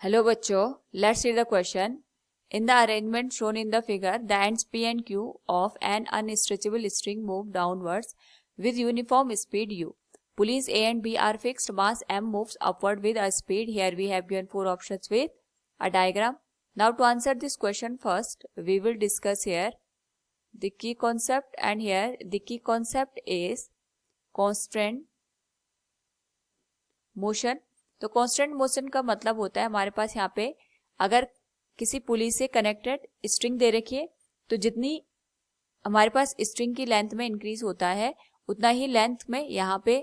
Hello बच्चों, let's read the question. In the arrangement shown in the figure, the ends P and Q of an unstretchable string move downwards with uniform speed u. Pulleys A and B are fixed. Mass M moves upward with a speed. Here we have given 4 options with a diagram. Now to answer this question first, we will discuss here the key concept, and here the key concept is constant motion. तो constant motion का मतलब होता है हमारे पास यहाँ पे अगर किसी पुली से कनेक्टेड स्ट्रिंग दे रखी है तो जितनी हमारे पास स्ट्रिंग की लेंथ में इंक्रीज होता है उतना ही लेंथ में यहाँ पे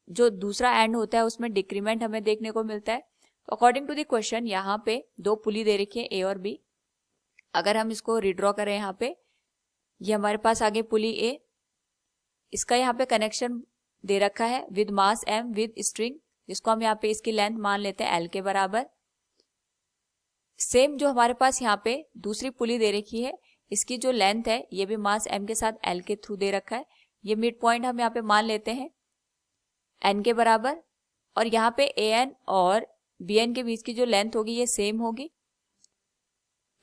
जो दूसरा एंड होता है उसमें डिक्रीमेंट हमें देखने को मिलता है. तो अकॉर्डिंग टू द क्वेश्चन यहाँ पे 2 पुली दे रखी है ए और बी. अगर हम इसको रिड्रॉ करें यहाँ पे, ये हमारे पास आगे पुली ए, इसका यहाँ पे कनेक्शन दे रखा है with mass M with string, जिसको हम यहाँ पे इसकी लेंथ मान लेते हैं एल के बराबर. सेम जो हमारे पास यहाँ पे दूसरी पुली दे रखी है, इसकी जो लेंथ है ये भी मास एम के साथ एल के थ्रू दे रखा है. ये मिड पॉइंट हम यहाँ पे मान लेते हैं एन के बराबर, और यहाँ पे ए एन और बी एन के बीच की जो लेंथ होगी ये सेम होगी.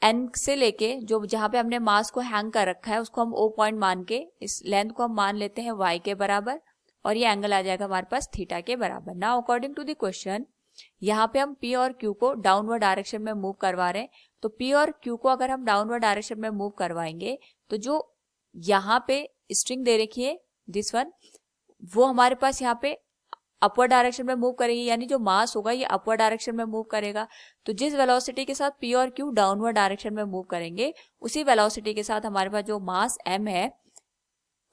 एन से लेके जो जहाँ पे हमने मास को हैंग कर रखा है उसको हम ओ पॉइंट मान के इस लेंथ को हम मान लेते हैं वाई के बराबर, और ये एंगल आ जाएगा हमारे पास थीटा के बराबर. Now according to the question यहाँ पे हम P और Q को डाउनवर्ड डायरेक्शन में मूव करवा रहे हैं. तो P और Q को अगर हम डाउनवर्ड डायरेक्शन में मूव करवाएंगे तो जो यहाँ पे स्ट्रिंग दे रखी है दिस वन, वो हमारे पास यहाँ पे अपवर्ड डायरेक्शन में मूव करेगी, यानी जो मास होगा ये अपवर्ड डायरेक्शन में मूव करेगा. तो जिस वेलोसिटी के साथ P और Q डाउनवर्ड डायरेक्शन में मूव करेंगे उसी वेलोसिटी के साथ हमारे पास जो मास M है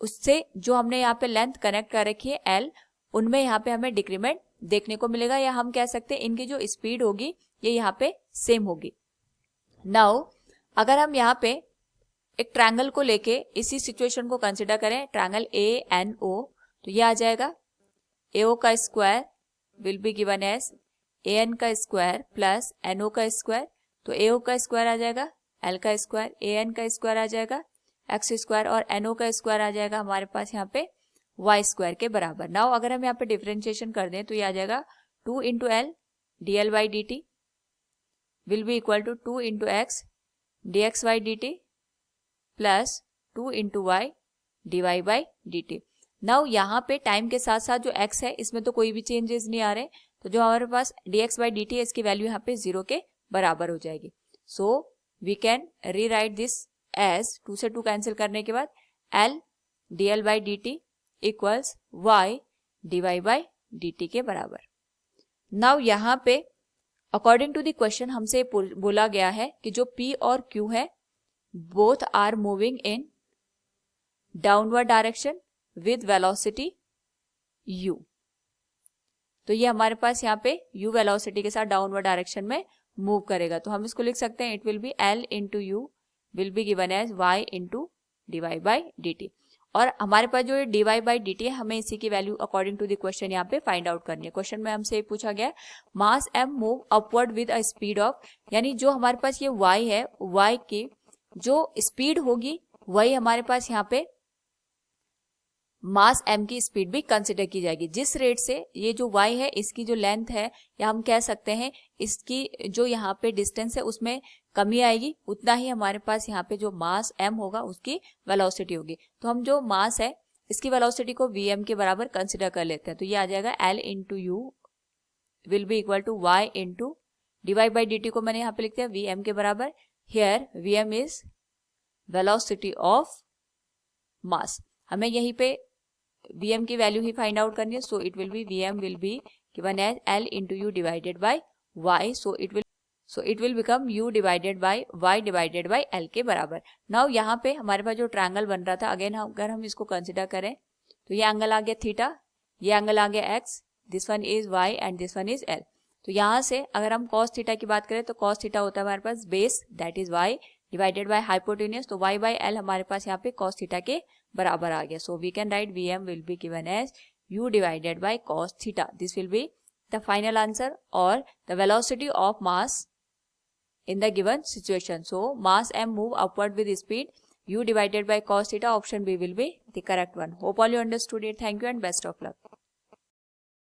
उससे जो हमने यहाँ पे लेंथ कनेक्ट कर रखी है L, उनमें यहाँ पे हमें डिक्रीमेंट देखने को मिलेगा, या हम कह सकते हैं इनकी जो स्पीड होगी ये यहाँ पे सेम होगी. नाउ अगर हम यहाँ पे एक ट्रायंगल को लेके इसी सिचुएशन को कंसिडर करें, ट्रायंगल ANO, तो ये आ जाएगा AO का square will be given as AN का स्क्वायर प्लस NO का स्क्वायर. तो AO का स्क्वायर आ जाएगा L का स्क्वायर, AN का स्क्वायर आ जाएगा एक्स स्क्वायर, और NO का स्क्वायर आ जाएगा हमारे पास यहाँ पे वाई स्क्वायर के बराबर. नाउ अगर हम यहाँ पे डिफरेंशिएशन कर दें तो ये आ जाएगा 2 into L D L by D T will be equal to 2 into X D X Y D T plus 2 into Y D Y by D T. Now यहाँ पे टाइम के साथ साथ जो x है इसमें तो कोई भी चेंजेस नहीं आ रहे, तो जो हमारे पास D X by D T है इसकी वैल्यू यहाँ पे 0 के बराबर हो जाएगी. So we can rewrite this as 2 से 2 कैंसिल करने के बाद L D L by D T equals Y D Y by D T के बराबर. नाउ यहाँ पे अकॉर्डिंग टू द क्वेश्चन हमसे बोला गया है कि जो P और Q है both are moving in downward direction with velocity u. तो ये हमारे पास यहाँ पे u वेलोसिटी के साथ डाउनवर्ड डायरेक्शन में मूव करेगा. तो हम इसको लिख सकते हैं it will be L into u will be given as y into d Y by D t. और हमारे पास जो d Y by D T है हमें इसी की value according to the question यहाँ पे फाइंड आउट करनी है. क्वेश्चन में हमसे पूछा गया मास m move upward with a speed of, यानी जो हमारे पास ये y है y की जो स्पीड होगी वही हमारे पास यहाँ पे मास m की स्पीड भी कंसिडर की जाएगी. जिस रेट से ये जो y है इसकी जो लेंथ है या हम कह सकते हैं इसकी जो यहाँ पे डिस्टेंस है उसमें कमी आएगी, उतना ही हमारे पास यहाँ पे जो मास m होगा उसकी वेलोसिटी होगी. तो हम जो मास है इसकी वेलोसिटी को vm के बराबर कंसिडर कर लेते हैं. तो ये आ जाएगा L into u will be equal to y into d Y by D t को मैंने यहाँ पे लिख दिया vm के बराबर. Here vm is velocity of mass. हमें यहीं पे vm की वैल्यू ही फाइंड आउट करनी है. So it will be vm will be given as L into u divided by y. So it will become u divided by y divided by L के बराबर. Now यहाँ पे हमारे पास जो ट्रायंगल बन रहा था अगेन अगर हम इसको कंसिडर करें तो ये एंगल आ गया थीटा, ये एंगल आ गया x, this one is y and this one is L. तो यहाँ से अगर हम cos थीटा की बात करें तो cos थीटा होता है हमारे पास base that is y divided by hypotenuse. तो y बाई L हमारे पास यहाँ पे cos थीटा के बराबर आ गया. So we can write vm will be given as u divided by cos theta. This will be the final answer और the velocity of mass in the given situation. So mass m move upward with speed u divided by cos theta. Option B will be the correct one. Hope all you understood it. Thank you and best of luck.